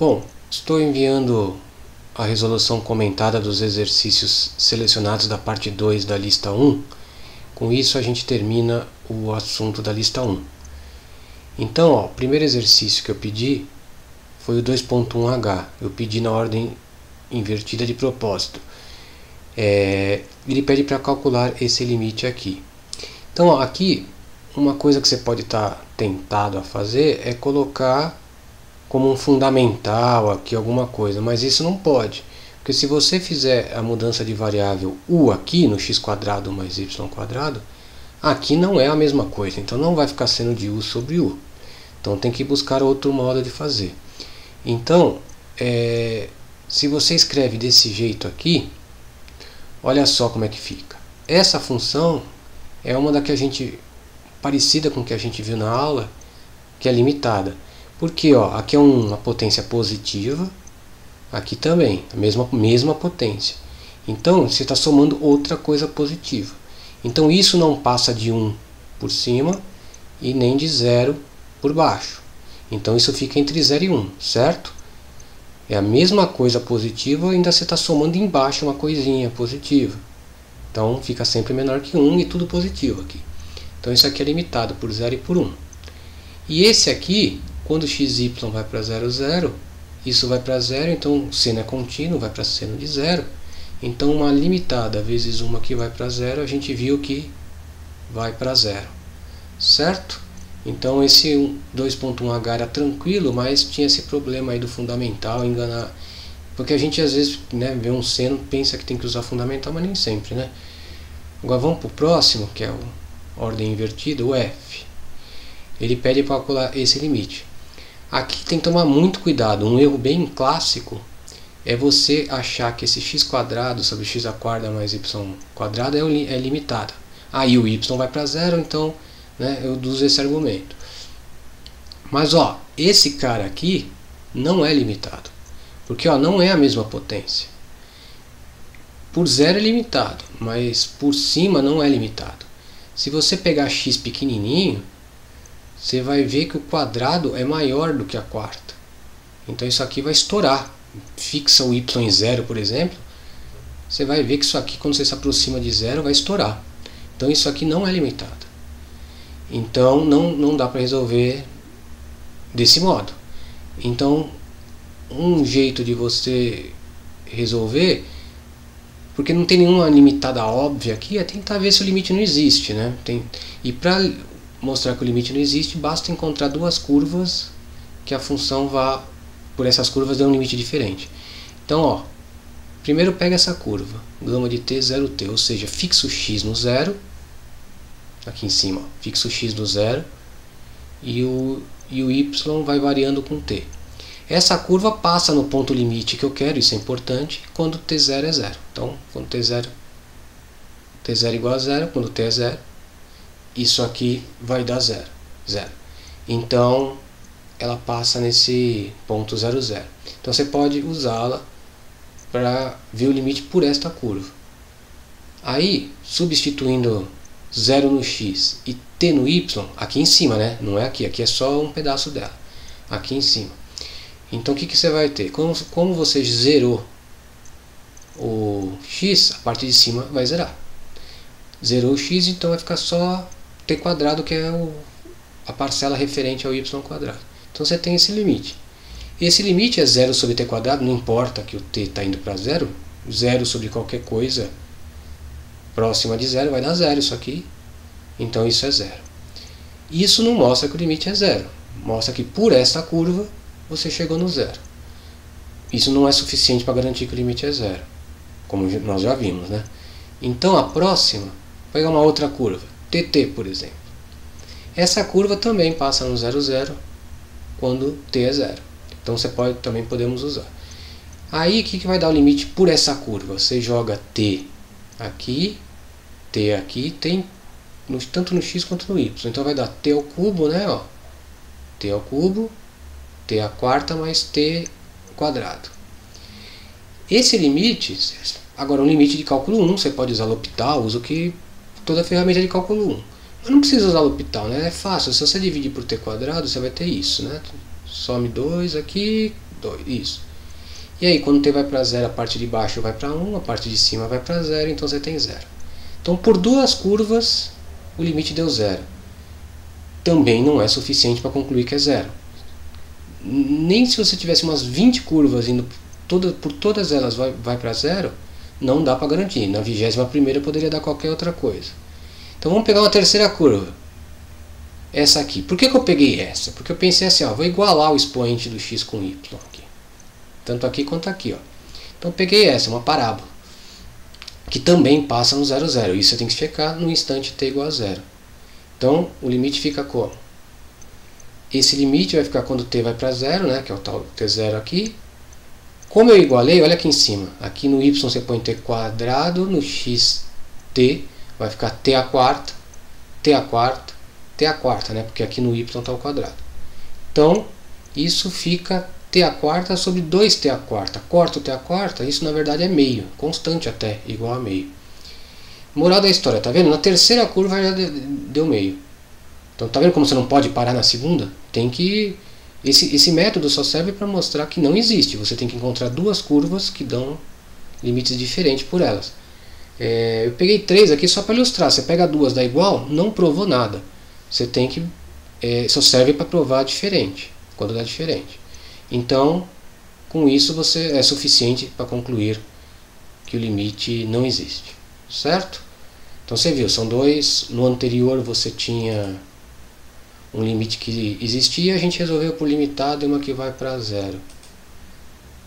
Bom, estou enviando a resolução comentada dos exercícios selecionados da parte 2 da lista 1. Com isso a gente termina o assunto da lista 1. Então, o primeiro exercício que eu pedi foi o 2.1H. Eu pedi na ordem invertida de propósito. Ele pede para calcular esse limite aqui. Então, aqui, uma coisa que você pode estar tentado a fazer é colocar como um fundamental aqui alguma coisa, mas isso não pode, porque se você fizer a mudança de variável u aqui no x² mais y², aqui não é a mesma coisa, então não vai ficar sendo de u sobre u. Então tem que buscar outro modo de fazer. Então, se você escreve desse jeito aqui, olha só como é que fica. Essa função é uma da que a gente parecida com o que a gente viu na aula, que é limitada. Porque aqui é uma potência positiva, aqui também, a mesma potência. Então você está somando outra coisa positiva. Então isso não passa de 1 por cima e nem de 0 por baixo. Então isso fica entre 0 e 1, certo? É a mesma coisa positiva, ainda você está somando embaixo uma coisinha positiva. Então fica sempre menor que 1 e tudo positivo aqui. Então isso aqui é limitado por 0 e por 1. E esse aqui, quando xy vai para 0, 0, isso vai para 0, então seno é contínuo, vai para seno de 0. Então uma limitada vezes uma que vai para 0, a gente viu que vai para 0. Certo? Então esse 2.1H era tranquilo, mas tinha esse problema aí do fundamental, enganar. Porque a gente às vezes vê um seno, pensa que tem que usar fundamental, mas nem sempre, né? Agora vamos para o próximo, que é a ordem invertida, o f. Ele pede para calcular esse limite. Aqui tem que tomar muito cuidado. Um erro bem clássico é você achar que esse x² sobre x² mais y² é limitado. Aí o y vai para 0, então eu uso esse argumento. Mas esse cara aqui não é limitado. Porque não é a mesma potência. Por 0 é limitado, mas por cima não é limitado. Se você pegar x pequenininho, você vai ver que o quadrado é maior do que a quarta. Então isso aqui vai estourar. Fixa o y em 0, por exemplo. Você vai ver que isso aqui, quando você se aproxima de 0, vai estourar. Então isso aqui não é limitado. Então não dá para resolver desse modo. Então um jeito de você resolver, porque não tem nenhuma limitada óbvia aqui, é tentar ver se o limite não existe, né? E para mostrar que o limite não existe, basta encontrar duas curvas que a função vá por essas curvas dê um limite diferente. Então, primeiro pega essa curva, gama de t 0t, ou seja, fixo x no 0, aqui em cima, fixo x no 0, e o y vai variando com t. Essa curva passa no ponto limite que eu quero, isso é importante, quando t0 é 0. Então, quando t0 igual a 0, quando t é 0, isso aqui vai dar 0. Então, ela passa nesse ponto 0, 0. Então, você pode usá-la para ver o limite por esta curva. Aí, substituindo 0 no x e t no y, aqui em cima, não é aqui é só um pedaço dela, aqui em cima. Então, o que você vai ter? Como você zerou o x, a parte de cima vai zerar. Zerou o x, então vai ficar só t², que é a parcela referente ao y². Então você tem esse limite. Esse limite é 0 sobre t², não importa que o t está indo para 0. 0 sobre qualquer coisa próxima de 0 vai dar 0 isso aqui. Então isso é 0. Isso não mostra que o limite é 0. Mostra que por esta curva você chegou no 0. Isso não é suficiente para garantir que o limite é 0, como nós já vimos, né? Então a próxima, vou pegar uma outra curva, tt, por exemplo. Essa curva também passa no 0, 0 quando t é 0. Então também podemos usar. Aí o que vai dar o limite por essa curva? Você joga t aqui, tem tanto no x quanto no y. Então vai dar t ao cubo, t ao cubo, t² mais t². Esse limite, agora um limite de cálculo 1, você pode usar L'Hopital, usa toda a ferramenta de cálculo 1. Mas não precisa usar L'Hopital, é fácil, se você dividir por t², você vai ter isso, some 2 aqui, 2, isso. E aí quando t vai para 0, a parte de baixo vai para 1, a parte de cima vai para 0, então você tem 0. Então por duas curvas o limite deu 0. Também não é suficiente para concluir que é 0. Nem se você tivesse umas 20 curvas indo por todas elas vai para 0, não dá para garantir. Na 21ª poderia dar qualquer outra coisa. Então vamos pegar uma terceira curva. Essa aqui. Por que eu peguei essa? Porque eu pensei assim, ó, vou igualar o expoente do x com y aqui. Tanto aqui quanto aqui, ó. Então eu peguei essa, uma parábola, que também passa no 0, 0. Isso você tem que checar no instante t igual a 0. Então o limite fica como? Esse limite vai ficar quando t vai para 0, né, que é o tal t0 aqui. Como eu igualei, olha aqui em cima. Aqui no y você põe t quadrado, no x t vai ficar t a quarta, t a quarta, t a quarta, né, porque aqui no y está o quadrado. Então isso fica t a quarta sobre 2t a quarta. Corta o t a quarta, isso na verdade é meio, constante até, igual a meio. Moral da história, tá vendo? Na terceira curva já deu meio. Então tá vendo como você não pode parar na segunda? Tem que... Esse método só serve para mostrar que não existe. Você tem que encontrar duas curvas que dão limites diferentes por elas. Eu peguei 3 aqui só para ilustrar. Você pega duas, dá igual, não provou nada. Você tem que... só serve para provar diferente, quando dá diferente. Então, com isso você é suficiente para concluir que o limite não existe. Certo? Então você viu, são dois. No anterior você tinha um limite que existia, a gente resolveu por limitado e uma que vai para 0.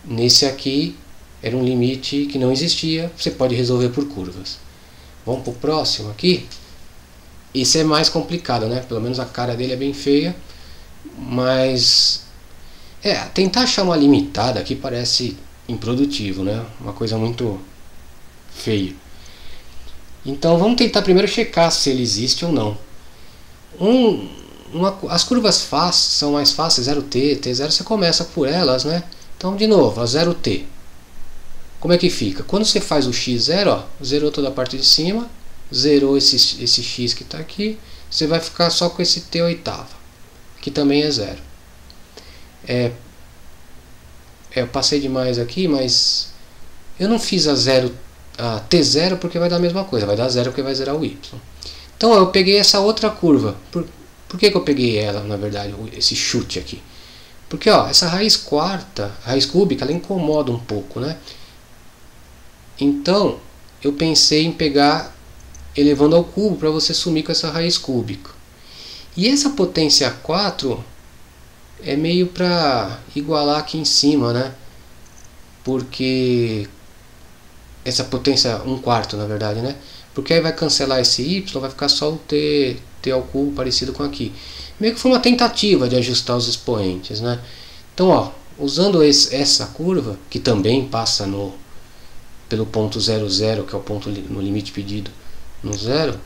Nesse aqui era um limite que não existia, você pode resolver por curvas. Vamos para o próximo aqui. Esse é mais complicado, né? Pelo menos a cara dele é bem feia, mas tentar achar uma limitada aqui parece improdutivo, né? Uma coisa muito feia. Então vamos tentar primeiro checar se ele existe ou não. As curvas são mais fáceis, 0t, t0, você começa por elas, né? Então de novo, a 0t. Como é que fica? Quando você faz o x0, ó, zerou toda a parte de cima, zerou esse x que está aqui, você vai ficar só com esse t oitava, que também é 0. Eu passei demais aqui, mas eu não fiz a t0 porque vai dar a mesma coisa, vai dar 0 porque vai zerar o y. Então eu peguei essa outra curva. Por que eu peguei ela, na verdade, esse chute aqui? Porque ó, essa raiz quarta, raiz cúbica, ela incomoda um pouco, né? Então eu pensei em pegar elevando ao cubo para você sumir com essa raiz cúbica. E essa potência 4 é meio para igualar aqui em cima, né? Porque essa potência 1/4, na verdade, né? Porque aí vai cancelar esse y, vai ficar só o t ao cubo parecido com aqui. Meio que foi uma tentativa de ajustar os expoentes, né? Então, ó, usando essa curva, que também passa pelo ponto 0, 0, que é o ponto no limite pedido no 0,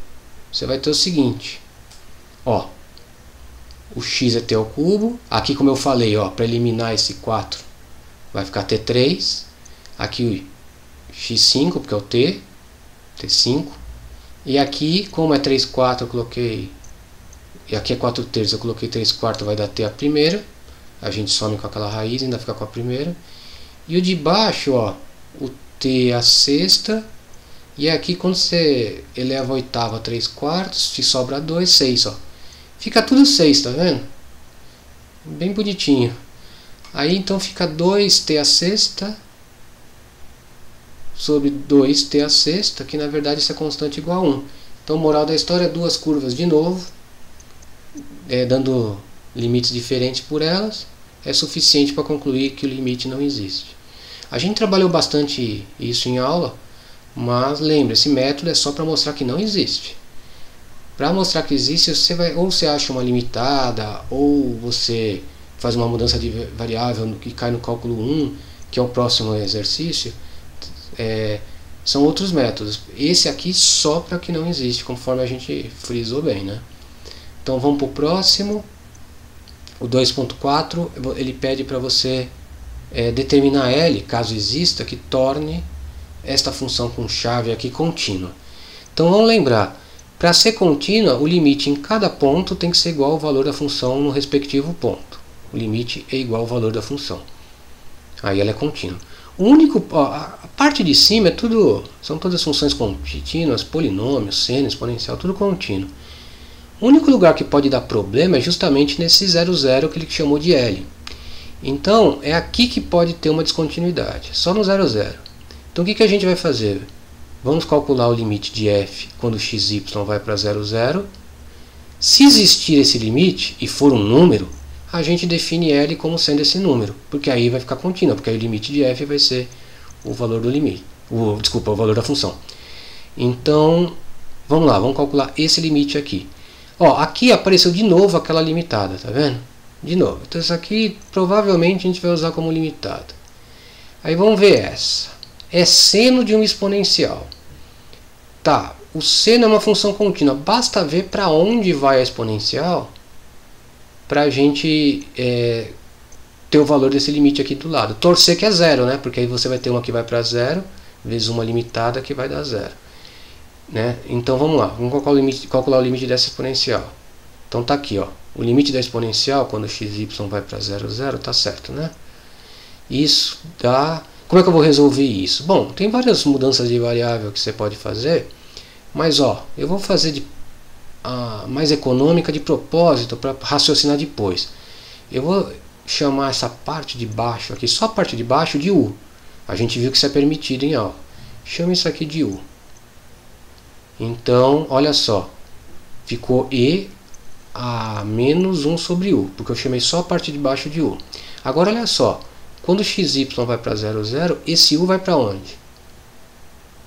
você vai ter o seguinte, ó, o x é t ao cubo, aqui como eu falei, ó, para eliminar esse 4 vai ficar t3, aqui x5, porque é o t5, e aqui, como é 3/4, eu coloquei, e aqui é 4/3, eu coloquei 3/4, vai dar t a primeira, a gente some com aquela raiz, ainda fica com a primeira, e o de baixo, ó, o t a sexta, e aqui quando você eleva a oitava a 3/4, se sobra 2, 6, ó, fica tudo 6, tá vendo? Bem bonitinho. Aí então fica 2t a sexta sobre 2t a sexta, que na verdade isso é constante igual a 1. Então, moral da história, duas curvas de novo, dando limites diferentes por elas, é suficiente para concluir que o limite não existe. A gente trabalhou bastante isso em aula, mas lembre, esse método é só para mostrar que não existe. Para mostrar que existe, ou você acha uma limitada, ou você faz uma mudança de variável que cai no cálculo 1, que é o próximo exercício. São outros métodos. Esse aqui só para que não existe, conforme a gente frisou bem, né? Então vamos para o próximo. O 2.4, ele pede para você determinar L, caso exista, que torne esta função com chave aqui contínua. Então vamos lembrar, para ser contínua, o limite em cada ponto tem que ser igual ao valor da função no respectivo ponto. O limite é igual ao valor da função. Aí ela é contínua. O único, ó, a parte de cima é tudo, são todas funções contínuas, polinômios, seno, exponencial, tudo contínuo. O único lugar que pode dar problema é justamente nesse 00 que ele chamou de L. Então é aqui que pode ter uma descontinuidade, só no 00. Então o que a gente vai fazer? Vamos calcular o limite de f quando xy vai para 00. Se existir esse limite e for um número, a gente define L como sendo esse número, porque aí vai ficar contínua, porque aí o limite de f vai ser o valor do limite, o valor da função. Então, vamos lá, vamos calcular esse limite aqui. Ó, aqui apareceu de novo aquela limitada, tá vendo? De novo. Então isso aqui provavelmente a gente vai usar como limitada. Aí vamos ver essa. É seno de um exponencial. Tá, o seno é uma função contínua. Basta ver para onde vai a exponencial para a gente ter o valor desse limite aqui do lado. Torcer que é zero, né? Porque aí você vai ter uma que vai para zero, vezes uma limitada que vai dar zero. Né? Então vamos lá, vamos calcular o limite dessa exponencial. Então tá aqui, ó, o limite da exponencial quando xy vai para 0,0, tá certo, né? Isso dá... Como é que eu vou resolver isso? Bom, tem várias mudanças de variável que você pode fazer, mas ó, eu vou fazer de mais econômica de propósito para raciocinar depois. Eu vou chamar essa parte de baixo aqui, só a parte de baixo, de u. A gente viu que isso é permitido em aula. Chama isso aqui de u. Então, olha só, ficou e a menos 1 sobre u, porque eu chamei só a parte de baixo de u. Agora olha só, quando xy vai para 0,0, esse u vai para onde?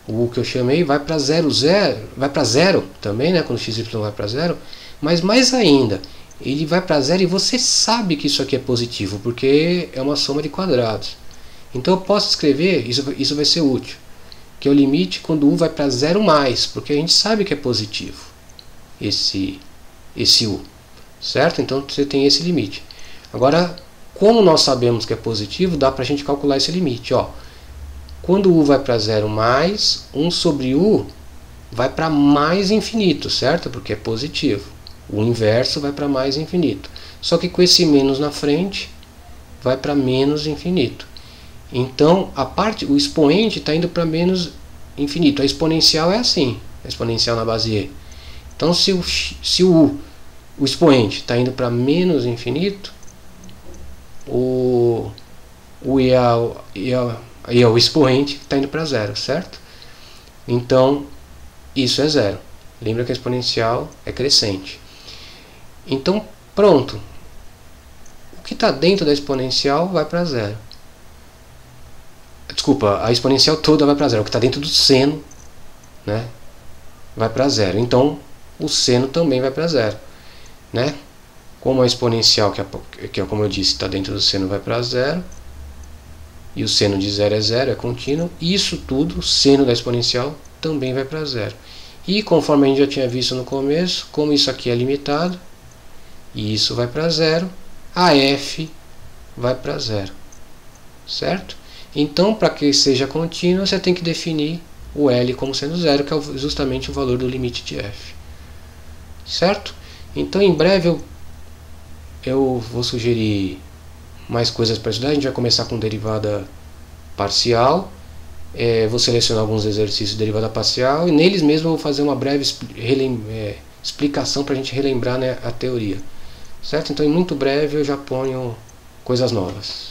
O u que eu chamei vai para 0,0, vai para 0 também, né, quando xy vai para 0, mas mais ainda, ele vai para 0 e você sabe que isso aqui é positivo, porque é uma soma de quadrados. Então eu posso escrever, isso vai ser útil, que é o limite quando u vai para 0 mais, porque a gente sabe que é positivo esse u, certo? Então você tem esse limite. Agora, como nós sabemos que é positivo, dá para a gente calcular esse limite. Ó. Quando u vai para 0 mais, 1 sobre u vai para mais infinito, certo? Porque é positivo. O inverso vai para mais infinito. Só que com esse menos na frente, vai para menos infinito. Então, o expoente está indo para menos infinito. A exponencial é assim, a exponencial na base e. Então, se o expoente está indo para menos infinito, o expoente está indo para zero, certo? Então, isso é zero. Lembra que a exponencial é crescente. Então, pronto. O que está dentro da exponencial vai para zero. Desculpa, a exponencial toda vai para zero. O que está dentro do seno, né, vai para zero. Então, o seno também vai para zero. Né? Como a exponencial, que é como eu disse, está dentro do seno, vai para zero. E o seno de zero é zero, é contínuo. Isso tudo, o seno da exponencial, também vai para zero. E conforme a gente já tinha visto no começo, como isso aqui é limitado, e isso vai para zero, a f vai para zero. Certo? Então, para que seja contínuo, você tem que definir o L como sendo zero, que é justamente o valor do limite de f. Certo? Então, em breve, eu vou sugerir mais coisas para estudar. A gente vai começar com derivada parcial. Vou selecionar alguns exercícios de derivada parcial e neles mesmo eu vou fazer uma breve explicação para a gente relembrar, né, a teoria. Certo? Então, em muito breve, eu já ponho coisas novas.